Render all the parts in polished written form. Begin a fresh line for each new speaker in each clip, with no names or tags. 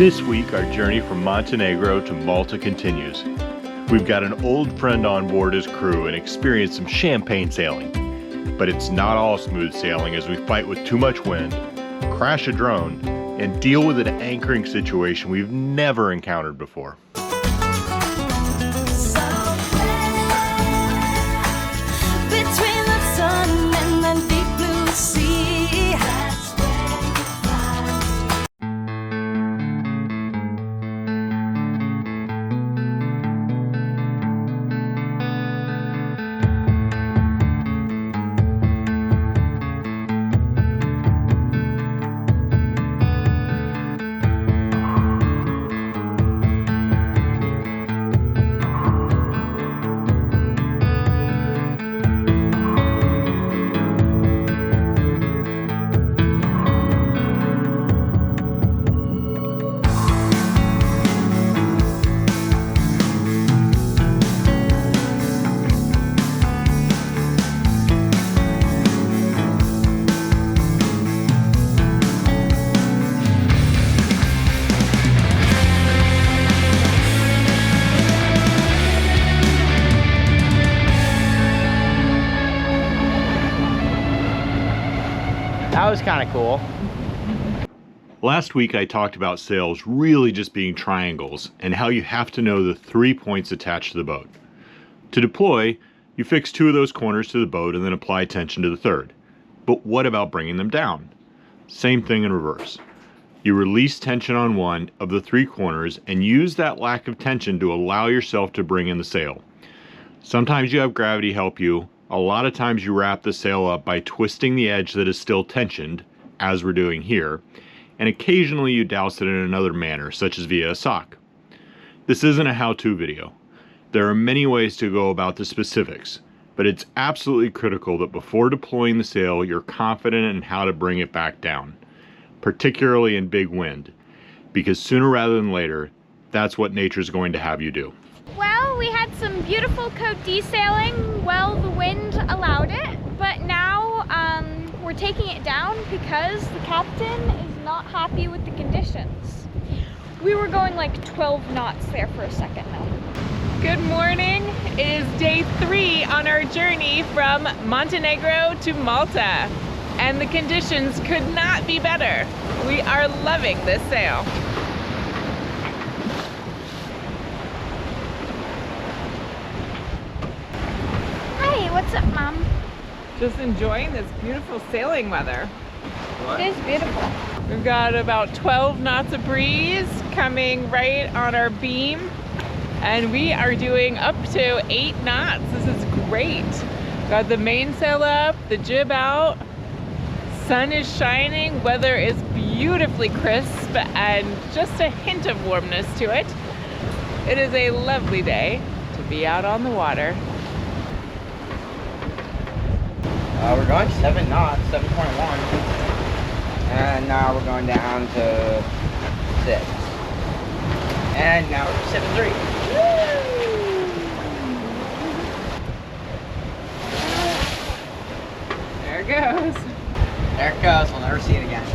This week, our journey from Montenegro to Malta continues. We've got an old friend on board as crew and experienced some champagne sailing. But it's not all smooth sailing as we fight with too much wind, crash a drone, and deal with an anchoring situation we've never encountered before.
That was kind of cool.
Last week I talked about sails really just being triangles and how you have to know the 3 points attached to the boat. To deploy, you fix 2 of those corners to the boat and then apply tension to the 3rd. But what about bringing them down? Same thing in reverse. You release tension on 1 of the 3 corners and use that lack of tension to allow yourself to bring in the sail. Sometimes you have gravity help you. A lot of times you wrap the sail up by twisting the edge that is still tensioned, as we're doing here, and occasionally you douse it in another manner, such as via a sock. This isn't a how-to video. There are many ways to go about the specifics, but it's absolutely critical that before deploying the sail, you're confident in how to bring it back down, particularly in big wind, because sooner rather than later, that's what nature's going to have you do.
Well, we had some beautiful Côte desailing. Well, the wind allowed it, but now we're taking it down because the captain is not happy with the conditions. We were going like 12 knots there for a second though.
Good morning. It is day 3 on our journey from Montenegro to Malta, and the conditions could not be better. We are loving this sail.
What's up, Mom?
Just enjoying this beautiful sailing weather.
It is beautiful.
We've got about 12 knots of breeze coming right on our beam, and we are doing up to 8 knots. This is great. Got the mainsail up, the jib out, sun is shining, weather is beautifully crisp, and just a hint of warmness to it. It is a lovely day to be out on the water.
We're going 7 knots, 7.1, and now we're going down to 6, and now we're 7.3.
There it goes.
There it goes, we'll never see it again.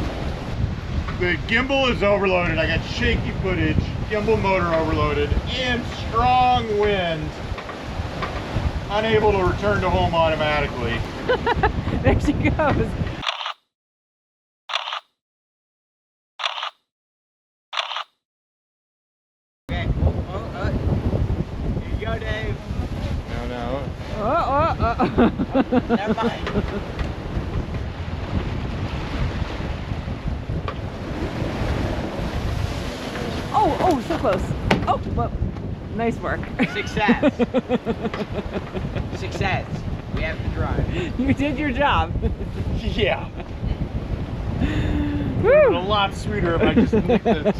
The gimbal is overloaded. I got shaky footage, gimbal motor overloaded, and strong wind. Unable to return to home automatically.
There she goes.
Okay, here you go, Dave.
No.
Never mind.
Oh, so close. Oh, well, nice work.
Success. Success. We have to drive.
You did your job.
Yeah.
Woo.
A lot sweeter if I just nicked it.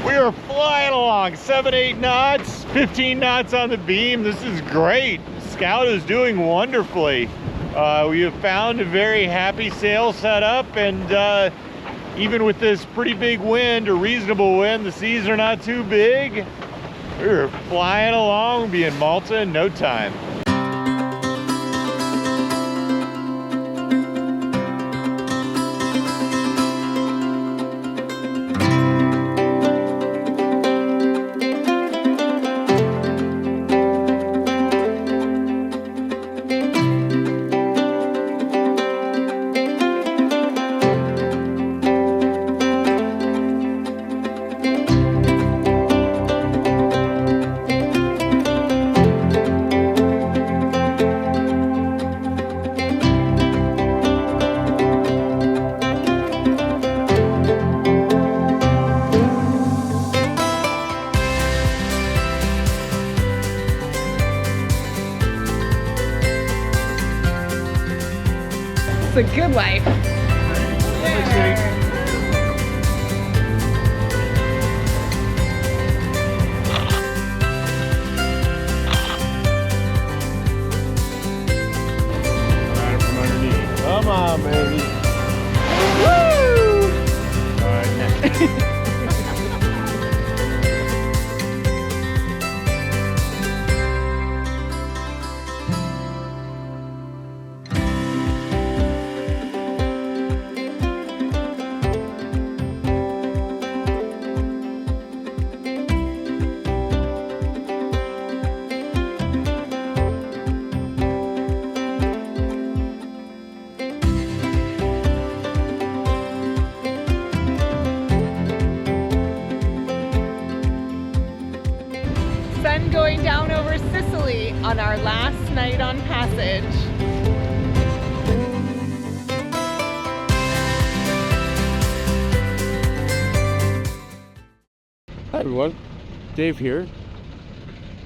We are flying along 7-8 knots, 15 knots on the beam. This is great. Scout is doing wonderfully. We have found a very happy sail setup, and even with this pretty big wind, a reasonable wind, the seas are not too big. We're flying along. We'll be in Malta in no time.
the good life.
From underneath.
Come on, baby.
Woo!
All right, next.
Sun going down over Sicily on our last night on passage.
Hi everyone, Dave here.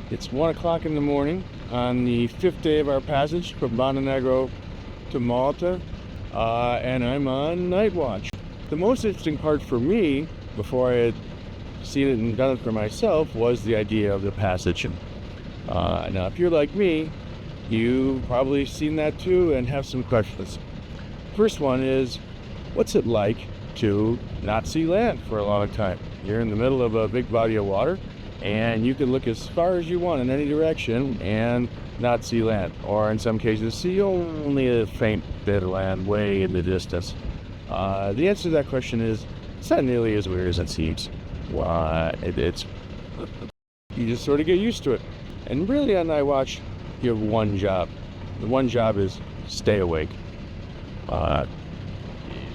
It's 1 o'clock in the morning on the 5th day of our passage from Montenegro to Malta, and I'm on night watch. The most interesting part for me, before I had seen it and done it for myself, was the idea of the passage. Now if you're like me, you've probably seen that too and have some questions. First one is, what's it like to not see land for a long time? You're in the middle of a big body of water and you can look as far as you want in any direction and not see land, or in some cases see only a faint bit of land way in the distance. The answer to that question is, it's not nearly as weird as it seems. It's you just sort of get used to it. And really on night watch, you have one job. The one job is stay awake. So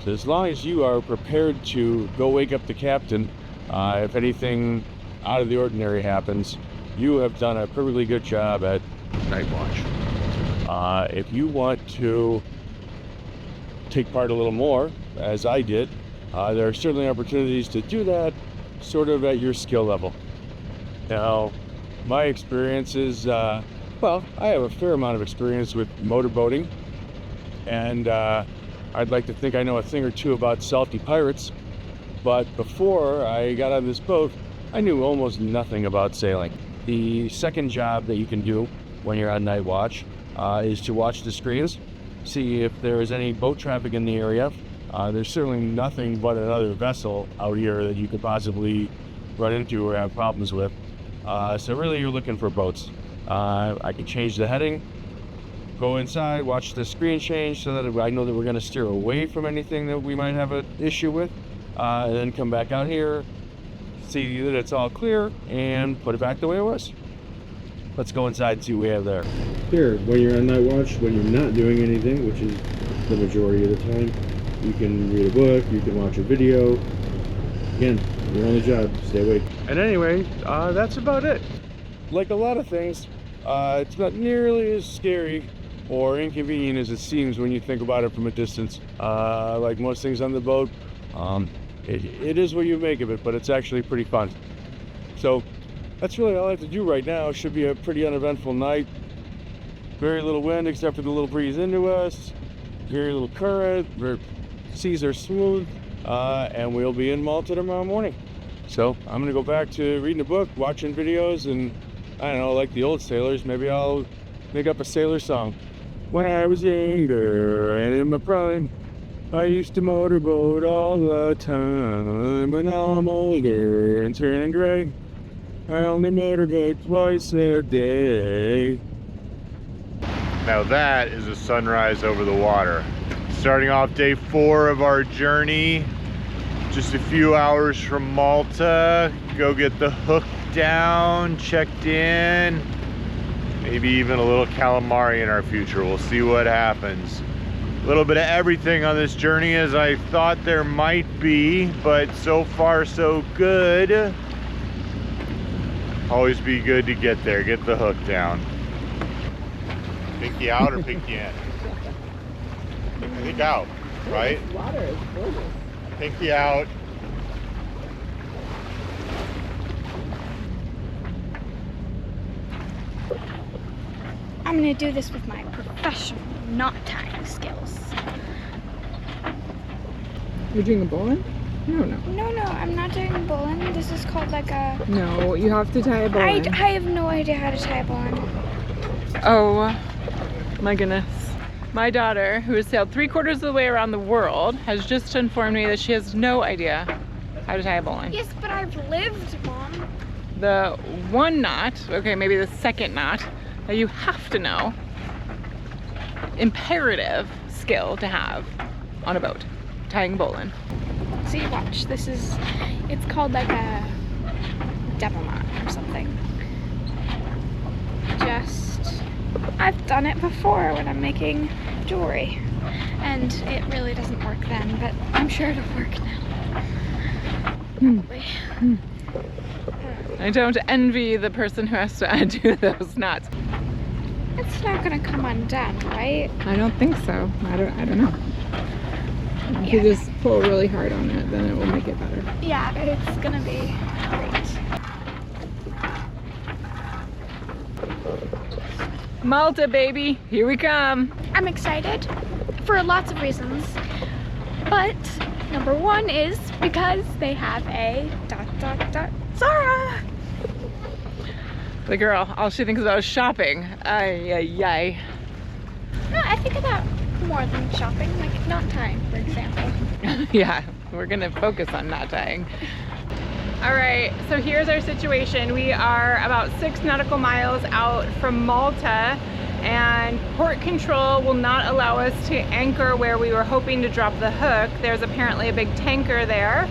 as long as you are prepared to go wake up the captain, if anything out of the ordinary happens, you have done a perfectly good job at night watch. If you want to take part a little more, as I did, there are certainly opportunities to do that sort of at your skill level. Now, my experience is, well, I have a fair amount of experience with motorboating, and I'd like to think I know a thing or two about salty pirates, but before I got on this boat, I knew almost nothing about sailing. The second job that you can do when you're on night watch is to watch the screens, see if there is any boat traffic in the area. There's certainly nothing but another vessel out here that you could possibly run into or have problems with. So really you're looking for boats. I can change the heading, go inside, watch the screen change so that I know that we're going to steer away from anything that we might have an issue with, and then come back out here, see that it's all clear, and put it back the way it was. Let's go inside and see what we have there. Here, when you're on night watch, when you're not doing anything, which is the majority of the time, you can read a book, you can watch a video. Again, your only job, stay awake. And anyway, that's about it. Like a lot of things, it's not nearly as scary or inconvenient as it seems when you think about it from a distance. Like most things on the boat, it is what you make of it, but it's actually pretty fun. So that's really all I have to do right now. It should be a pretty uneventful night. Very little wind except for the little breeze into us. Very little current. Seas are smooth, and we'll be in Malta tomorrow morning. So I'm gonna go back to reading a book, watching videos, and I don't know, like the old sailors, maybe I'll make up a sailor song. When I was younger and in my prime, I used to motorboat all the time, but now I'm older and turning gray. I only motorboat twice a day.
Now that is a sunrise over the water. Starting off day 4 of our journey, just a few hours from Malta. Go get the hook down, checked in, maybe even a little calamari in our future. We'll see what happens. A little bit of everything on this journey as I thought there might be, but so far so good. Always be good to get there, get the hook down. Pinky out or pinky in? I think out, right?
This water is gorgeous.
Pinky out.
I'm gonna do this with my professional knot tying skills.
You're doing a bowline? No.
No, I'm not doing a bowline. This is called like a...
No, you have to tie a bowline.
I have no idea how to tie a bowline.
Oh my goodness. My daughter, who has sailed 3/4 of the way around the world, has just informed me that she has no idea how to tie a bowline.
Yes, but I've lived, Mom.
The one knot, okay, maybe the second knot, that you have to know, imperative skill to have on a boat, tying a bowline.
See, watch. It's called like a devil knot or something. I've done it before when I'm making jewelry. And it really doesn't work then, but I'm sure it'll work now. Probably.
I don't envy the person who has to undo those knots.
It's not gonna come undone, right?
I don't think so. I don't know. If you just pull really hard on it, then it will make it better.
Yeah, it's gonna be great.
Malta, baby, here we come.
I'm excited for lots of reasons, but number one is because they have a ... Zara!
The girl, all she thinks about is shopping. Ay.
No, I think about more than shopping, like knot tying, for example.
Yeah, we're gonna focus on knot tying. All right, so here's our situation. We are about 6 nautical miles out from Malta, and port control will not allow us to anchor where we were hoping to drop the hook. There's apparently a big tanker there.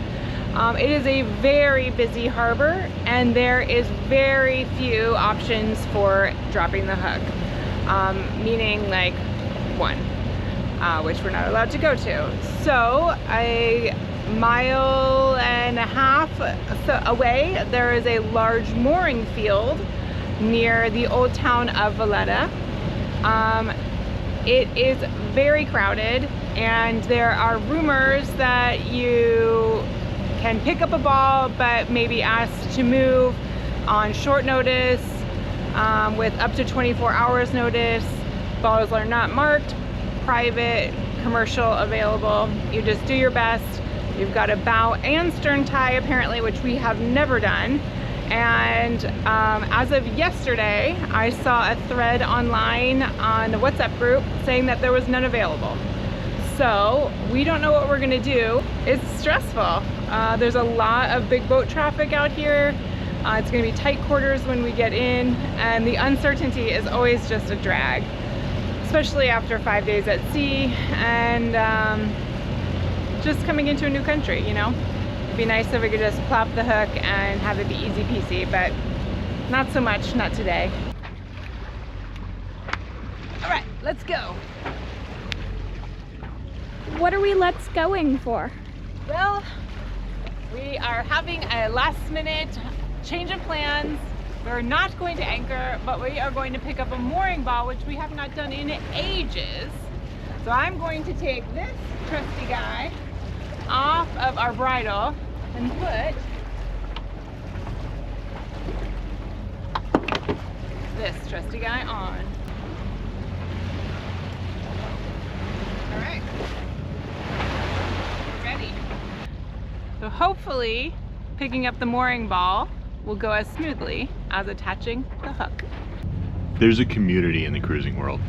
It is a very busy harbor, and there is very few options for dropping the hook, meaning like one, which we're not allowed to go to. So a 1.5 miles away, there is a large mooring field near the old town of Valletta. It is very crowded, and there are rumors that you can pick up a ball but maybe asked to move on short notice, with up to 24 hours notice. Balls are not marked, private, commercial available. You just do your best. You've got a bow and stern tie apparently, which we have never done. And as of yesterday, I saw a thread online on the WhatsApp group saying that there was none available. So we don't know what we're gonna do. It's stressful. There's a lot of big boat traffic out here. It's gonna be tight quarters when we get in, and the uncertainty is always just a drag, especially after 5 days at sea and just coming into a new country, you know? It'd be nice if we could just plop the hook and have it be easy peasy, but not so much, not today. All right, let's go.
What are we let's going for?
Well, we are having a last minute change of plans. We're not going to anchor, but we are going to pick up a mooring ball, which we have not done in ages. So I'm going to take this trusty guy off of our bridle and put this trusty guy on. All right, we're ready. So hopefully picking up the mooring ball will go as smoothly as attaching the hook.
There's a community in the cruising world,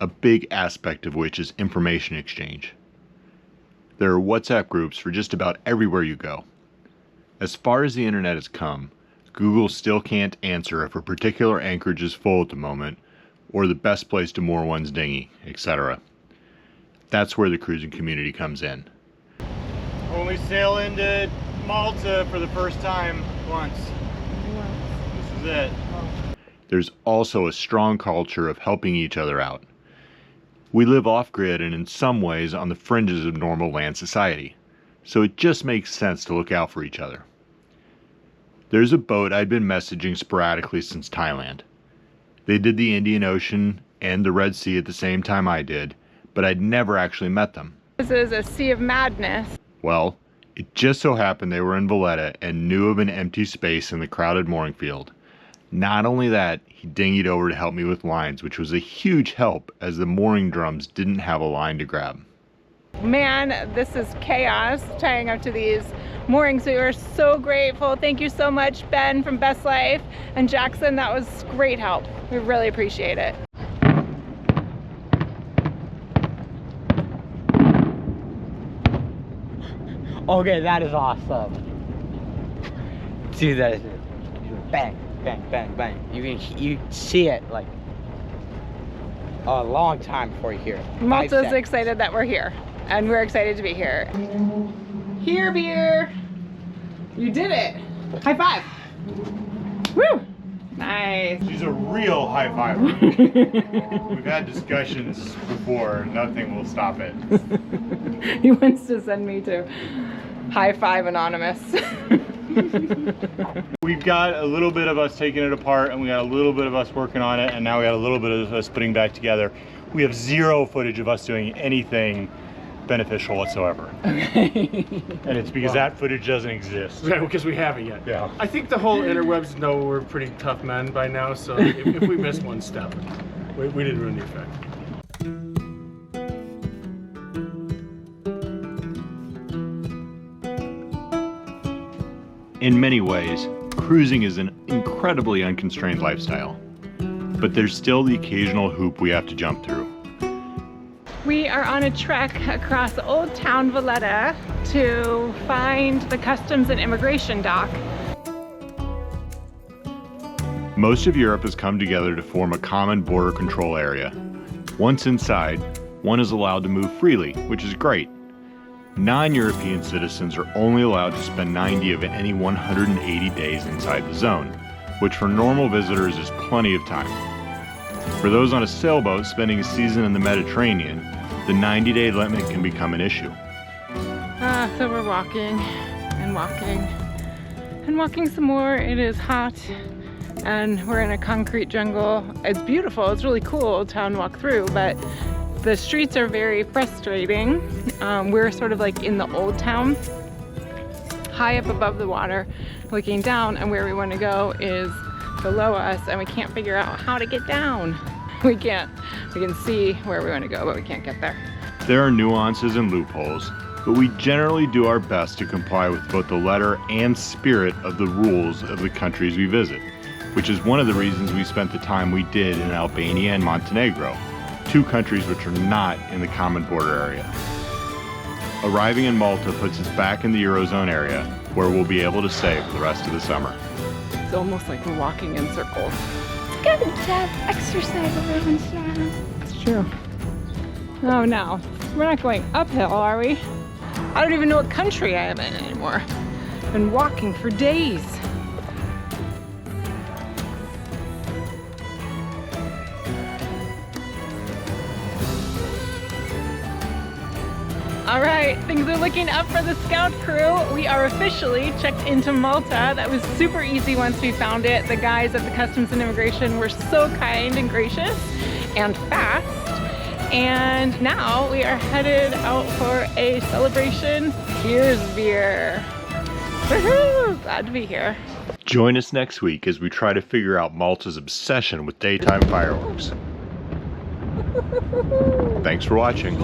a big aspect of which is information exchange. There are WhatsApp groups for just about everywhere you go. As far as the internet has come, Google still can't answer if a particular anchorage is full at the moment, or the best place to moor one's dinghy, etc. That's where the cruising community comes in.
Only sail into Malta for the first time once. This is it.
There's also a strong culture of helping each other out. We live off-grid and in some ways on the fringes of normal land society, so it just makes sense to look out for each other. There's a boat I'd been messaging sporadically since Thailand. They did the Indian Ocean and the Red Sea at the same time I did, but I'd never actually met them.
This is a sea of madness.
Well, it just so happened they were in Valletta and knew of an empty space in the crowded mooring field. Not only that, he dinghied over to help me with lines, which was a huge help as the mooring drums didn't have a line to grab.
Man, this is chaos tying up to these moorings. We are so grateful. Thank you so much, Ben from Best Life, and Jackson. That was great help. We really appreciate it.
Okay, that is awesome. See that? Bang, bang, bang, bang. You see it like a long time before you hear it.
Malta's excited that we're here, and we're excited to be here. Here, beer. You did it. High five. Woo! Nice.
She's a real high fiver. We've had discussions before. Nothing will stop it.
He wants to send me to High Five Anonymous.
We've got a little bit of us taking it apart, and we got a little bit of us working on it, and now we got a little bit of us putting back together. We have zero footage of us doing anything beneficial whatsoever.
Okay.
And it's because that footage doesn't exist.
Right, because we haven't yet.
Yeah.
I think the whole interwebs know we're pretty tough men by now, so if we miss one step, we didn't ruin the effect.
In many ways, cruising is an incredibly unconstrained lifestyle. But there's still the occasional hoop we have to jump through.
We are on a trek across Old Town Valletta to find the Customs and Immigration dock.
Most of Europe has come together to form a common border control area. Once inside, one is allowed to move freely, which is great. Non-European citizens are only allowed to spend 90 of any 180 days inside the zone, which for normal visitors is plenty of time. For those on a sailboat spending a season in the Mediterranean, the 90-day limit can become an issue.
So we're walking and walking and walking some more. It is hot and we're in a concrete jungle. It's beautiful. It's really cool town walk through, but the streets are very frustrating. We're sort of like in the old town, high up above the water, looking down, and where we want to go is below us, and we can't figure out how to get down. We can see where we want to go, but we can't get there.
There are nuances and loopholes, but we generally do our best to comply with both the letter and spirit of the rules of the countries we visit, which is one of the reasons we spent the time we did in Albania and Montenegro, two countries which are not in the common border area. Arriving in Malta puts us back in the Eurozone area, where we'll be able to stay for the rest of the summer.
It's almost like we're walking in circles.
It's good to have exercise every once in a while.
It's true. Oh no, we're not going uphill, are we? I don't even know what country I am in anymore. I've been walking for days. All right, things are looking up for the scout crew. We are officially checked into Malta. That was super easy once we found it. The guys at the Customs and Immigration were so kind and gracious and fast. And now we are headed out for a celebration. Here's beer. Woohoo! Glad to be here.
Join us next week as we try to figure out Malta's obsession with daytime fireworks. Thanks for watching.